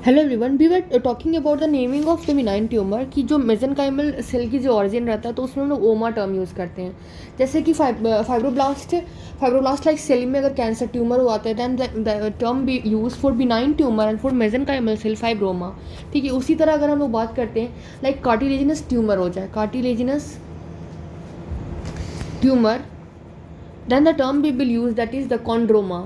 Hello everyone, we were talking about the naming of the benign tumour कि जो mesenchymal cell की जो origin रहता है तो उसमें हम लोग ओमा टर्म यूज़ करते हैं। जैसे कि फाइब्रोब्लास्ट लाइक सेल में अगर कैंसर ट्यूमर हुआ है then the term be use for benign tumour and for mesenchymal cell fibroma. ठीक है, उसी तरह अगर हम लोग बात करते हैं लाइक कार्टिलेजिनस ट्यूमर हो जाए, cartilaginous tumour, then the term we will use that is the chondroma.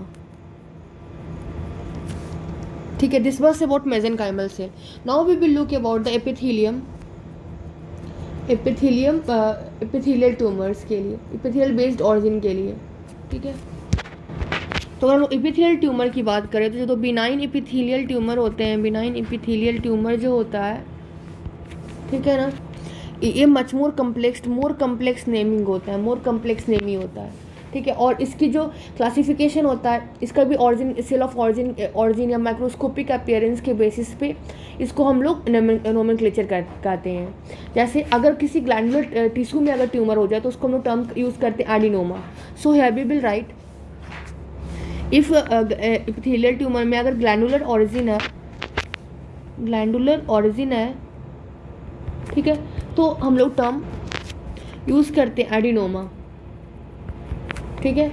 ठीक है, this was about mesenchymal cell. Now we will look about the epithelial tumors के लिए, epithelial based origin के लिए. ठीक है, तो अगर हम इपिथेलियल ट्यूमर की बात करें तो जो तो बिनाइन इपिथेलियल ट्यूमर होते हैं, बिनाइन इपिथेलियल ट्यूमर जो होता है, ठीक है ना, ये मच मोर कम्प्लेक्स नेमिंग होता है, मोर कम्प्लेक्स नेमिंग होता है। ठीक है, और इसकी जो क्लासिफिकेशन होता है, इसका भी ऑरिजिन, सेल ऑफ ऑरिजिन या माइक्रोस्कोपिक अपीयरेंस के बेसिस पे इसको हम लोग नोमेनक्लेचर कहते हैं। जैसे अगर किसी ग्लैंडुलर टिश्यू में अगर ट्यूमर हो जाए तो उसको हम लोग टर्म यूज़ करते हैं adenoma. So here we will write if epithelial tumour में अगर ग्लैंडुलर ऑरिजिन है, ठीक है, तो हम लोग टर्म यूज़ करते हैं एडिनोमा। ठीक है,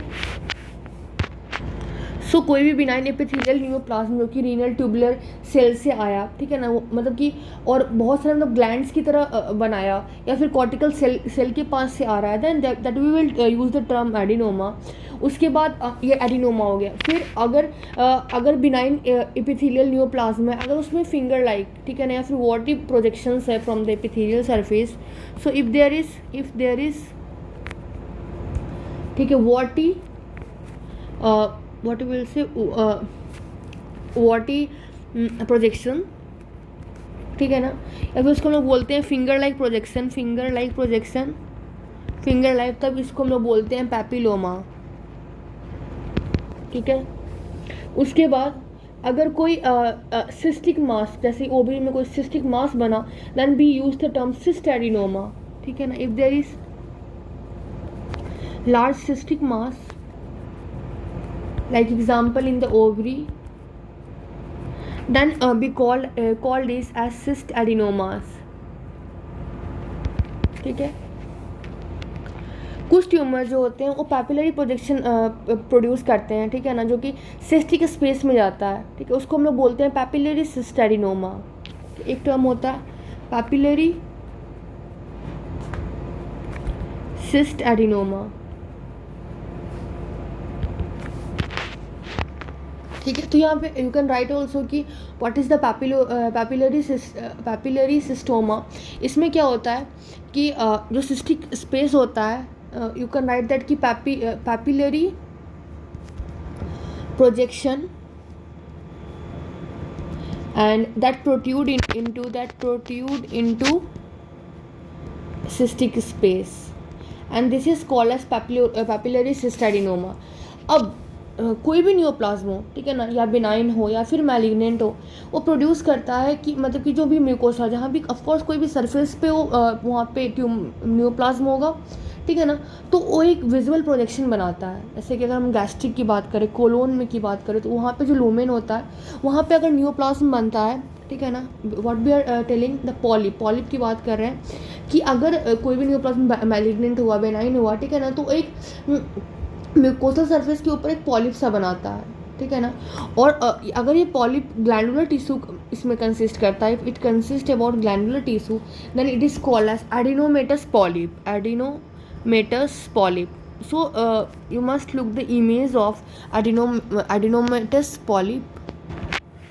सो कोई भी बिनाइन एपिथेलियल न्यूरोप्लाज्म जो कि रीनल ट्यूबुलर सेल से आया, ठीक है ना, वो मतलब कि और बहुत सारे मतलब ग्लैंड्स की तरह बनाया या फिर कॉर्टिकल सेल के पास से आ रहा है, then that we will use the term adenoma. उसके बाद ये एडिनोमा हो गया। फिर अगर बिनाइन एपिथेलियल न्यूरोप्लाज्म है, अगर उसमें फिंगर लाइक, ठीक है ना, या फिर वॉटी प्रोजेक्शंस है from the epithelial surface, so if there is ठीक है, warty will say warty projection, ठीक है ना, या फिर उसको हम लोग बोलते हैं फिंगर लाइक प्रोजेक्शन, तब इसको हम लोग बोलते हैं पैपिलोमा। ठीक है, उसके बाद अगर कोई सिस्टिक मास, जैसे ओवरी में कोई सिस्टिक मास बना, then be use the term cystadenoma. ठीक है ना, if there is large cystic mass like example in the ovary, then be called this as cyst adenomas. ठीक है, कुछ ट्यूमर जो होते हैं वो पैपिलरी प्रोजेक्शन प्रोड्यूस करते हैं, ठीक है ना, जो कि सिस्टिक स्पेस में जाता है। ठीक है, उसको हम लोग बोलते हैं पैपिलरी सिस्ट एडिनोमा। एक टर्म होता है पैपिलरी सिस्ट एडिनोमा। ठीक है, तो यहाँ पे यू कैन राइट ऑल्सो कि what is the papillary cystoma. इसमें क्या होता है कि जो सिस्टिक स्पेस होता है, यू कैन राइट दैट कि papillary projection and that protrude into cystic space and this is called as papillary cystadenoma. अब कोई भी न्यूरोप्लाज्म हो, ठीक है ना, या बिनाइन हो या फिर मैलिग्नेंट हो, वो प्रोड्यूस करता है कि मतलब कि जो भी म्यूकोसा, जहाँ भी ऑफकोर्स कोई भी सरफेस पे हो वहाँ पे न्यूरोप्लाज्म होगा, ठीक है ना, तो वो एक विजुअल प्रोजेक्शन बनाता है। जैसे कि अगर हम गैस्ट्रिक की बात करें, कोलोन में की बात करें, तो वहाँ पे जो लूमेन होता है, वहाँ पे अगर न्यूरोप्लाज्म बनता है, ठीक है ना, what we are telling the polyp की बात कर रहे हैं कि अगर कोई भी न्यूरोप्लाज्म मैलिग्नेंट हुआ, बेनाइन हुआ, ठीक है ना, तो एक म्यूकोसल सरफेस के ऊपर एक पॉलिप सा बनाता है। ठीक है ना, और अगर ये पॉलिप ग्लैंडुलर टिश्यू इसमें कंसिस्ट करता है, it consist about glandular tissue, then it is called as adenomatous polyp. So you must look the image of adenomatous polyp.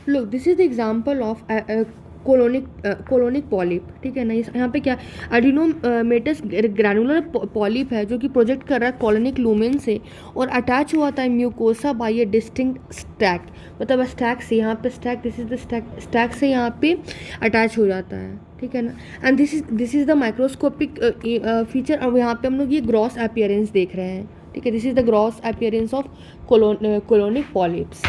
Look, this is the example of colonic polyp. ठीक है ना, यहाँ पे क्या एडिनोमेटस granular polyp है जो कि project कर रहा है कोलोनिक लूमेन से और अटैच हुआ था mucosa by a distinct stalk, मतलब स्टैक से, यहाँ पे stalk, this is the stalk से यहाँ पे अटैच हो जाता है। ठीक है ना, and this is the microscopic feature. अब यहाँ पे हम लोग ये ग्रॉस अपीयरेंस देख रहे हैं। ठीक है, this is the gross appearance of colonic polyps.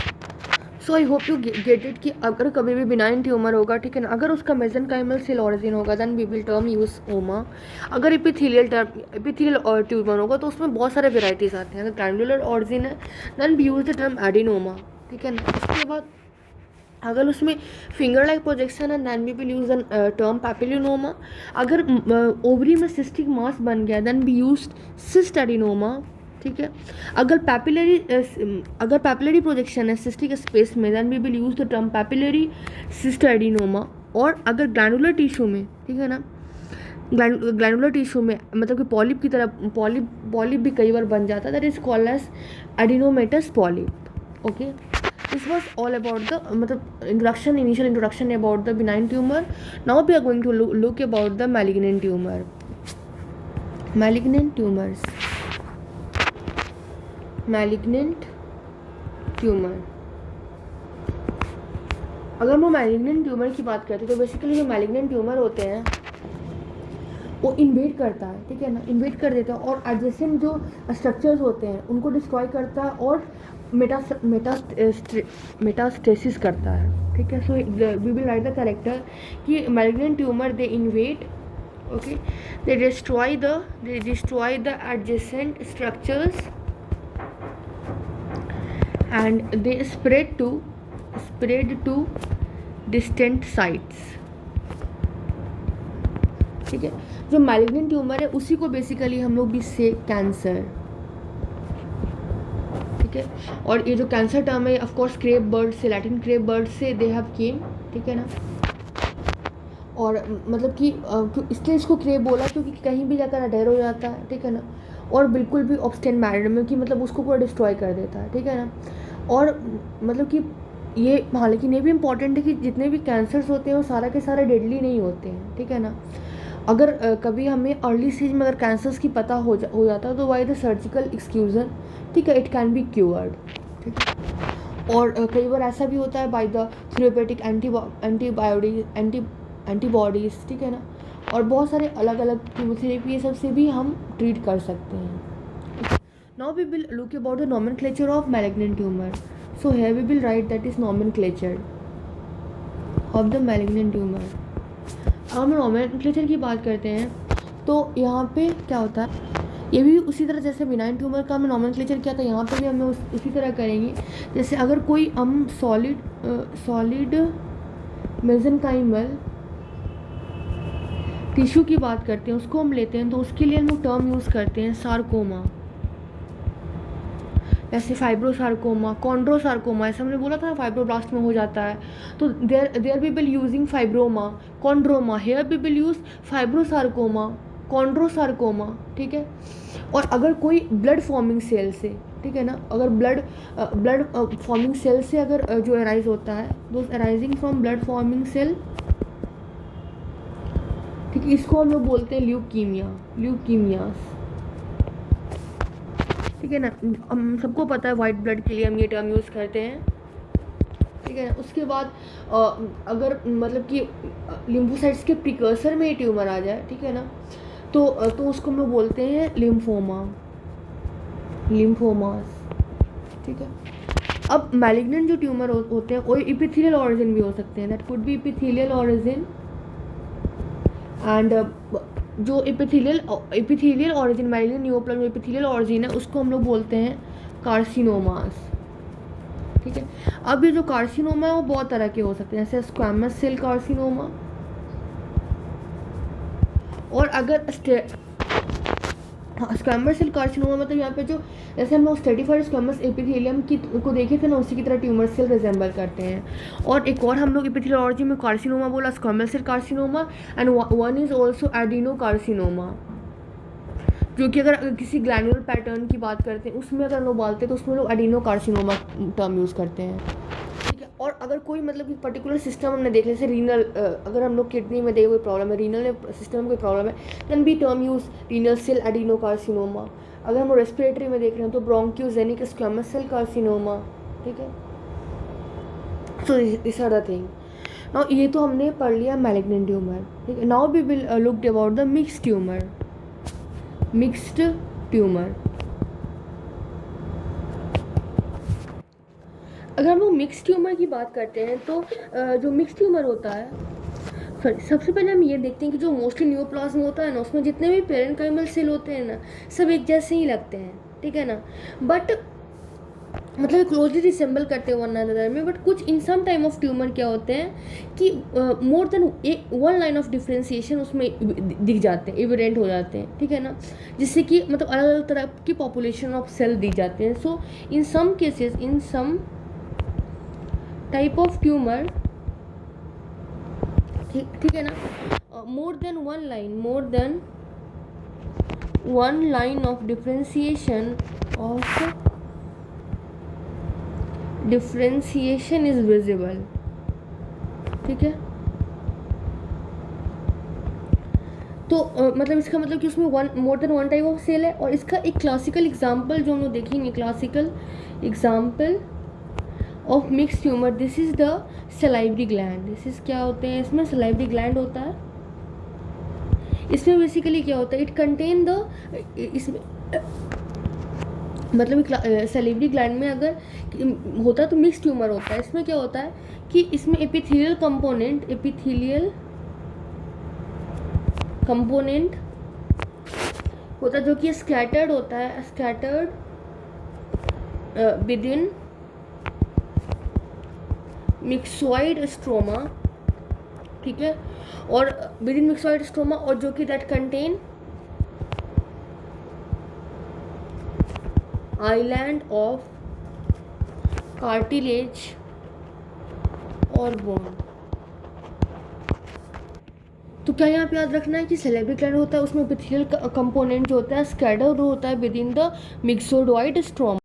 So I hope you get it कि अगर कभी भी बिनाइन ट्यूमर होगा, ठीक है ना, अगर उसका मेसेनकाइमल सेल ऑरिजिन होगा, then we will term use oma. अगर एपिथेलियल ट्यूमर होगा तो उसमें बहुत सारे वेराइटीज़ आते हैं। अगर ग्लैंडुलर ऑरिजिन है, then we use the term adenoma. ठीक है ना, उसके बाद अगर उसमें फिंगर लाइक प्रोजेक्शन है then we will use the term papilloma. अगर ओवरी में सिस्टिक मास बन गया then we use cystadenoma. ठीक है. अगर पैपिलरी प्रोजेक्शन है सिस्टिक स्पेस में then we will use the term papillary cystadenoma. और अगर ग्लैंडुलर टिश्यू में, ठीक है ना, ग्लैंडुलर टिश्यू में मतलब कि पॉलिप की तरह पॉलिप भी कई बार बन जाता है, that is called as adenomatous polyp. Okay. This was all about the initial introduction about the benign tumor. Now we are going to look about the malignant tumor. Malignant tumors. Malignant tumor. अगर हम malignant tumour की बात करते हैं तो basically जो malignant tumour होते हैं वो इन्वेड करता है, ठीक है ना, इन्वेड कर देता है और एडजेसेंट जो स्ट्रक्चर्स होते हैं उनको डिस्ट्रॉय करता है और मेटास्टेसिस करता है. ठीक है. So we will write the character कि malignant tumour they invade, okay, they destroy the adjacent structures and they spread to distant sites. ठीक है. जो मैलिग्नेंट ट्यूमर है उसी को बेसिकली हम लोग भी से कैंसर. ठीक है. और ये जो कैंसर टर्म है ऑफ कोर्स क्रेप बर्ड से, लैटिन क्रेप बर्ड से दे हैव केम. ठीक है ना. और मतलब कि इसलिए इसको क्रेप बोला क्योंकि कहीं भी जाकर अडेर हो जाता है. ठीक है ना. और बिल्कुल भी ऑब्स्टेंट मैरिड में कि मतलब उसको पूरा डिस्ट्रॉय कर देता है. ठीक है ना. और मतलब कि ये, हाँ, लेकिन ये भी इम्पॉर्टेंट है कि जितने भी कैंसर्स होते हैं वो सारा के सारे डेडली नहीं होते हैं. ठीक है ना. अगर कभी हमें अर्ली स्टेज में अगर कैंसर्स की पता हो जाता है तो बाय द सर्जिकल एक्सक्यूजन, ठीक है, इट कैन बी क्योर्ड. ठीक है. और कई बार ऐसा भी होता है बाय द थेरेपेटिक एंटीबॉडीज़. ठीक है ना. और बहुत सारे अलग अलग कीमोथेरेपी ये सब से भी हम ट्रीट कर सकते हैं. Now we will look about the nomenclature of malignant tumour. So here we will write that is nomenclature of the malignant tumour. अगर हम नॉमेनक्लेचर की बात करते हैं तो यहाँ पे क्या होता है, ये भी उसी तरह जैसे बिनाइन ट्यूमर का हमने नॉमेनक्लेचर किया था यहाँ पे भी हमें उसी तरह करेंगे. जैसे अगर कोई हम सॉलिड मेसेनकाइमल टिश्यू की बात करते हैं उसको हम लेते हैं तो उसके लिए हम लोग टर्म यूज़ करते हैं सार्कोमा. जैसे फाइब्रोसार्कोमा, कॉन्ड्रोसार्कोमा, ऐसा हमने बोला था ना फाइब्रोब्लास्ट में हो जाता है. तो there we will using fibroma, chondroma. Here we will use fibrosarcoma, chondrosarcoma. ठीक है. और अगर कोई ब्लड फॉर्मिंग सेल से, ठीक है ना, अगर ब्लड फॉर्मिंग सेल से अगर जो अराइज होता है those arising from blood forming cell, ठीक है, इसको हम लोग बोलते हैं ल्यूकीमियास. ठीक है ना. हम सबको पता है वाइट ब्लड के लिए हम ये टर्म यूज़ करते हैं. ठीक है ना. उसके बाद अगर मतलब कि लिम्फोसाइट्स के प्रिकर्सर में ये ट्यूमर आ जाए, ठीक है ना, तो उसको हम लोग बोलते हैं लिम्फोमास. ठीक है. अब मैलिग्नेंट जो ट्यूमर होते हैं वो एपिथेलियल ऑरिजिन भी हो सकते हैं. That could be epithelial origin. And जो epithelial origin malignant neoplasm epithelial origin है उसको हम लोग बोलते हैं कार्सिनोमास. ठीक है. अब ये जो कार्सिनोमा है वो बहुत तरह के हो सकते हैं, जैसे स्क्वैमस सेल कार्सिनोमा. और अगर स्क्वैमस सेल कार्सिनोमा मतलब यहाँ पे जो जैसे हम लोग स्ट्रेटिफाइड स्क्वैमस एपिथेलियम की को देखे थे ना उसी की तरह ट्यूमर सेल रिजेंबल करते हैं. और एक और हम लोग एपिथेलियल ऑरिजिन में कार्सिनोमा बोला, squamous cell carcinoma. And one is also adenocarcinoma, जो कि अगर किसी ग्लैंडुलर पैटर्न की बात करते हैं उसमें अगर लोग डालते हैं तो उसमें लोग एडिनो कार्सिनोमा टर्म यूज़ करते हैं. ठीक है. और अगर कोई मतलब कि पर्टिकुलर सिस्टम हमने देख लिया, जैसे रीनल, अगर हम लोग किडनी में देखे कोई प्रॉब्लम है, रीनल सिस्टम में कोई प्रॉब्लम है, then be term use renal cell adenocarcinoma. अगर हम रेस्पिरेटरी में देख रहे हैं तो ब्रोंकियोजेनिक स्क्वैमस सेल कार्सिनोमा. ठीक है. So this are the thing. Now ये तो हमने पढ़ लिया मैलिग्नेंट ट्यूमर. ठीक है. Now we will look about the mixed tumour. अगर हम लोग मिक्स ट्यूमर की बात करते हैं तो जो मिक्स ट्यूमर होता है, सबसे पहले हम ये देखते हैं कि जो मोस्टली न्यूप्लाज्म होता है ना उसमें जितने भी पेरेन्काइमल सेल होते हैं ना सब एक जैसे ही लगते हैं. ठीक है ना. बट मतलब क्लोजली रिसेंबल करते हैं वन अनदर में, बट कुछ इन सम टाइम ऑफ ट्यूमर क्या होते हैं कि मोर than one line of differentiation उसमें दिख जाते हैं, एविडेंट हो जाते हैं, ठीक है ना, जिससे कि मतलब अलग अलग तरह की पॉपुलेशन ऑफ सेल दिख जाते हैं. So in some cases, in some type of tumour, ठीक है ना, more than one line of differentiation is visible. ठीक है, तो मतलब इसका मतलब कि उसमें more than one type of cell है. और इसका एक क्लासिकल एग्जांपल जो हम लोग देखेंगे, classical example of mix tumour, this is the salivary gland. This is क्या होते हैं, इसमें सलाइवरी ग्लैंड होता है. इसमें बेसिकली क्या होता है, इट कंटेन द, इसमें मतलब सलाइवरी ग्लैंड में अगर होता है तो मिक्स ट्यूमर होता है. इसमें क्या होता है कि इसमें एपिथेलियल कंपोनेंट होता है जो कि स्कैटर्ड होता है, स्कैटर्ड विद इन मिक्सॉइड स्ट्रोमा. ठीक है, और विद इन मिक्सॉइड स्ट्रोमा, और जो कि that contain island of cartilage और बोन. तो क्या यहाँ पे याद रखना है कि सलाइवरी ग्लैंड होता है, उसमें एपिथेलियल कंपोनेंट जो होता है स्कैटर्ड होता है विद इन द मिक्सोइड स्ट्रोमा.